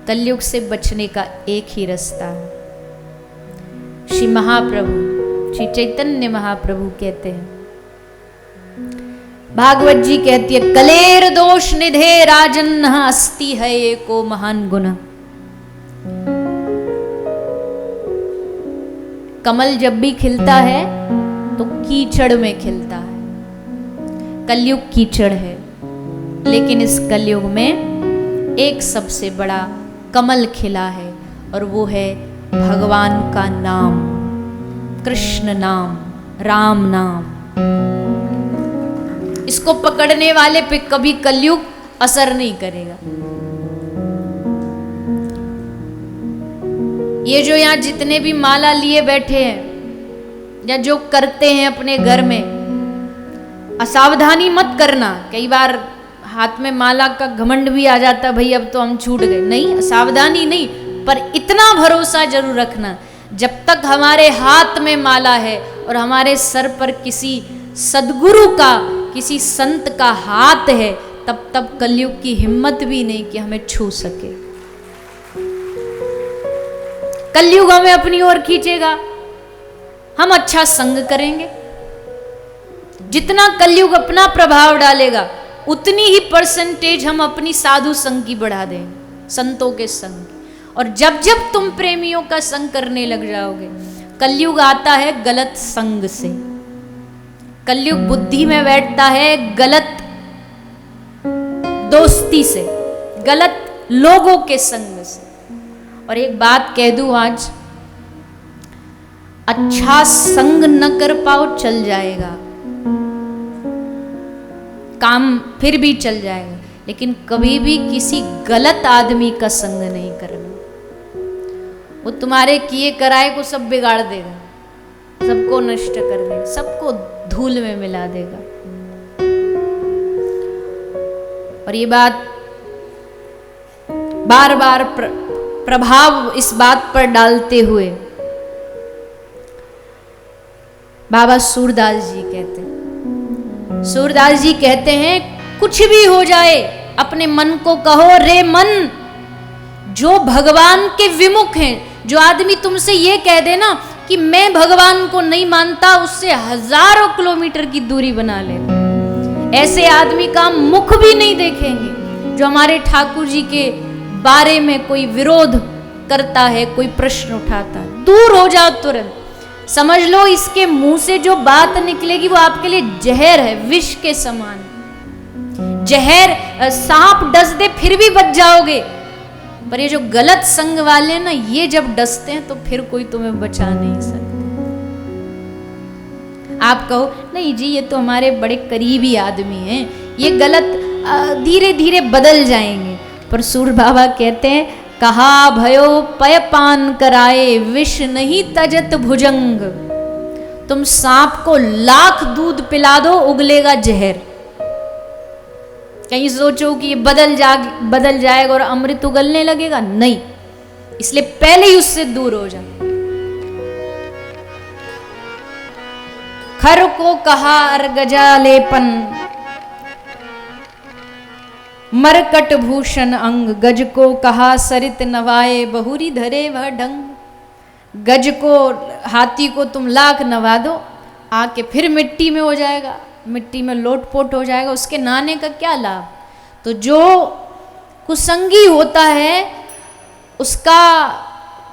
कलयुग से बचने का एक ही रास्ता है। श्री महाप्रभु श्री चैतन्य महाप्रभु कहते हैं, भागवत जी कहती है, कलेर दोष निधे राजन अस्ति है एको महान गुण। कमल जब भी खिलता है तो कीचड़ में खिलता है। कलयुग कीचड़ है, लेकिन इस कलयुग में एक सबसे बड़ा कमल खिला है और वो है भगवान का नाम, कृष्ण नाम, राम नाम। इसको पकड़ने वाले पे कभी कलयुग असर नहीं करेगा। ये जो यहाँ जितने भी माला लिए बैठे हैं या जो करते हैं अपने घर में, असावधानी मत करना। कई बार हाथ में माला का घमंड भी आ जाता, भाई अब तो हम छूट गए। नहीं, सावधानी नहीं, पर इतना भरोसा जरूर रखना, जब तक हमारे हाथ में माला है और हमारे सर पर किसी सदगुरु का, किसी संत का हाथ है, तब तक कलयुग की हिम्मत भी नहीं कि हमें छू सके। कलयुग हमें अपनी ओर खींचेगा, हम अच्छा संग करेंगे। जितना कलयुग अपना प्रभाव डालेगा, उतनी ही परसेंटेज हम अपनी साधु संग की बढ़ा देंगे, संतों के संग की। और जब जब तुम प्रेमियों का संग करने लग जाओगे, कलयुग आता है गलत संग से। कलयुग बुद्धि में बैठता है गलत दोस्ती से, गलत लोगों के संग से। और एक बात कह दूं आज, अच्छा संग न कर पाओ चल जाएगा, काम फिर भी चल जाएगा, लेकिन कभी भी किसी गलत आदमी का संग नहीं करना। वो तुम्हारे किए कराए को सब बिगाड़ देगा, सबको नष्ट कर देगा, सबको धूल में मिला देगा। और ये बात बार बार प्रभाव इस बात पर डालते हुए बाबा सूरदास जी कहते हैं, सूरदास जी कहते हैं, कुछ भी हो जाए अपने मन को कहो, रे मन जो भगवान के विमुख हैं। जो आदमी तुमसे ये कह दे ना कि मैं भगवान को नहीं मानता, उससे हजारों किलोमीटर की दूरी बना ले। ऐसे आदमी का मुख भी नहीं देखेंगे। जो हमारे ठाकुर जी के बारे में कोई विरोध करता है, कोई प्रश्न उठाता है, दूर हो जाओ तुरंत। समझ लो इसके मुंह से जो बात निकलेगी वो आपके लिए जहर है, विष के समान। जहर, सांप डस दे फिर भी बच जाओगे, पर ये जो गलत संग वाले ना, ये जब डसते हैं तो फिर कोई तुम्हें बचा नहीं सकता। आप कहो नहीं जी ये तो हमारे बड़े करीबी आदमी हैं, ये गलत धीरे धीरे बदल जाएंगे। पर सूर बाबा कहते हैं, कहा भयो पयपान कराए विष नहीं तजत भुजंग। तुम सांप को लाख दूध पिला दो, उगलेगा जहर। कहीं सोचो कि ये बदल जाएगा और अमृत उगलने लगेगा, नहीं। इसलिए पहले ही उससे दूर हो जाओ। खर को कहा अर्गजालेपन, मरकट भूषण अंग। गज को कहा सरित नवाए, बहुरी धरे वह ढंग। गज को, हाथी को तुम लाख नवा दो, आके फिर मिट्टी में हो जाएगा, मिट्टी में लोटपोट हो जाएगा, उसके नहाने का क्या लाभ। तो जो कुसंगी होता है उसका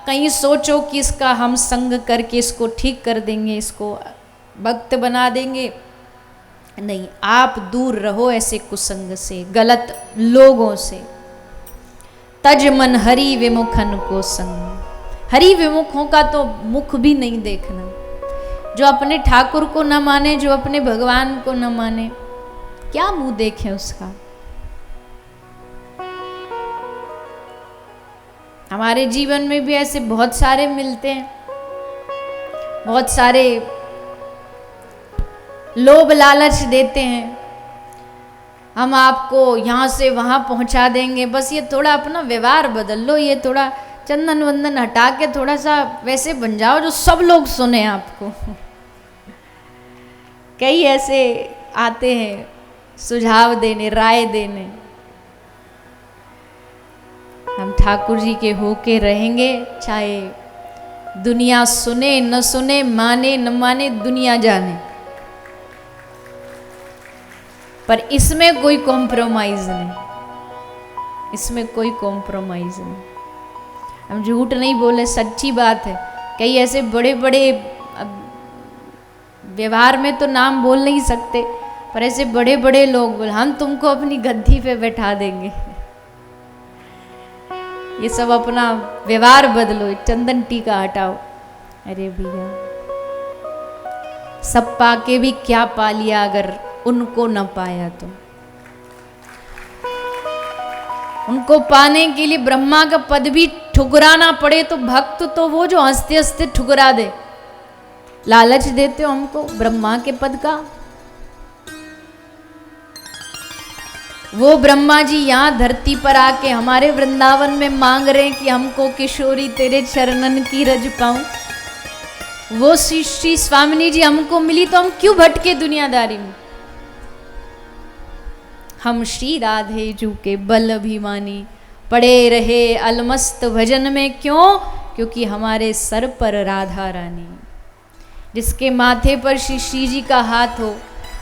कहीं सोचो कि इसका हम संग करके इसको ठीक कर देंगे, इसको भक्त बना देंगे। नहीं, आप दूर रहो ऐसे कुसंग से, गलत लोगों से। तज मन हरि विमुखन को संग। हरि विमुखों का तो मुख भी नहीं देखना। जो अपने ठाकुर को न माने, जो अपने भगवान को न माने, क्या मुंह देखें उसका। हमारे जीवन में भी ऐसे बहुत सारे मिलते हैं, बहुत सारे लोभ लालच देते हैं, हम आपको यहाँ से वहाँ पहुँचा देंगे, बस ये थोड़ा अपना व्यवहार बदल लो, ये थोड़ा चंदन वंदन हटा के थोड़ा सा वैसे बन जाओ जो सब लोग सुने आपको। कई ऐसे आते हैं सुझाव देने, राय देने। हम ठाकुर जी के होके रहेंगे, चाहे दुनिया सुने न सुने, माने न माने, दुनिया जाने, पर इसमें कोई कॉम्प्रोमाइज नहीं, इसमें कोई कॉम्प्रोमाइज नहीं। हम झूठ नहीं बोले, सच्ची बात है। कई ऐसे बड़े बड़े, व्यवहार में तो नाम बोल नहीं सकते, पर ऐसे बड़े बड़े लोग बोले हम तुमको अपनी गद्दी पे बैठा देंगे। ये सब अपना व्यवहार बदलो, चंदन टीका हटाओ। अरे भैया, सब पाके भी क्या पा लिया अगर उनको न पाया तो। उनको पाने के लिए ब्रह्मा का पद भी ठुकराना पड़े तो भक्त तो वो जो हंसते हंसते ठुकरा दे। लालच देते हो हमको ब्रह्मा के पद का। वो ब्रह्मा जी यहाँ धरती पर आके हमारे वृंदावन में मांग रहे हैं कि हमको किशोरी तेरे चरणन की रज पाऊं। वो श्री स्वामिनी जी हमको मिली तो हम क्यों भटके दुनियादारी में। हम श्री राधे जू के बल अभिमानी, पड़े रहे अलमस्त भजन में। क्यों? क्योंकि हमारे सर पर राधा रानी, जिसके माथे पर श्री जी का हाथ हो,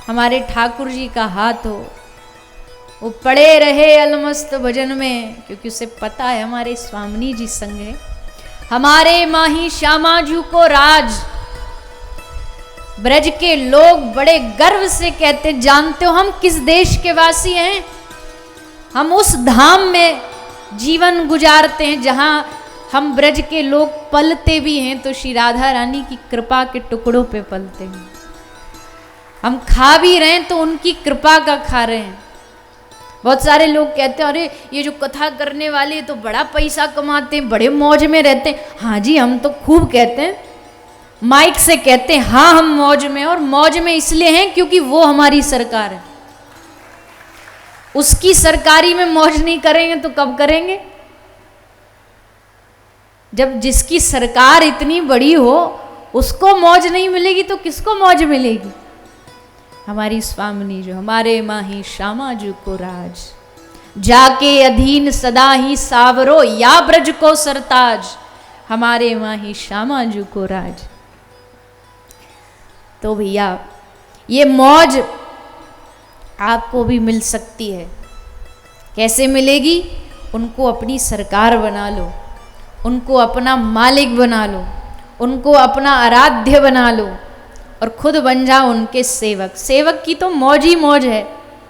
हमारे ठाकुर जी का हाथ हो, वो पड़े रहे अलमस्त भजन में, क्योंकि उसे पता है हमारे स्वामिनी जी संग है। हमारे माही श्यामा जू को राज। ब्रज के लोग बड़े गर्व से कहते, जानते हो हम किस देश के वासी हैं? हम उस धाम में जीवन गुजारते हैं जहां हम ब्रज के लोग पलते भी हैं तो श्री राधा रानी की कृपा के टुकड़ों पे पलते हैं। हम खा भी रहे हैं तो उनकी कृपा का खा रहे हैं। बहुत सारे लोग कहते हैं अरे ये जो कथा करने वाले तो बड़ा पैसा कमाते हैं, बड़े मौज में रहते हैं। हाँ जी, हम तो खूब कहते हैं, माइक से कहते हैं हाँ हम मौज में। और मौज में इसलिए हैं क्योंकि वो हमारी सरकार है। उसकी सरकारी में मौज नहीं करेंगे तो कब करेंगे? जब जिसकी सरकार इतनी बड़ी हो उसको मौज नहीं मिलेगी तो किसको मौज मिलेगी? हमारी स्वामिनी जो हमारे माही श्यामा जी को राज। जाके अधीन सदा ही सावरो, या ब्रज को सरताज। हमारे माही श्यामा जी को राज। तो भैया ये मौज आपको भी मिल सकती है। कैसे मिलेगी? उनको अपनी सरकार बना लो, उनको अपना मालिक बना लो, उनको अपना आराध्य बना लो और खुद बन जाओ उनके सेवक। सेवक की तो मौज ही मौज है।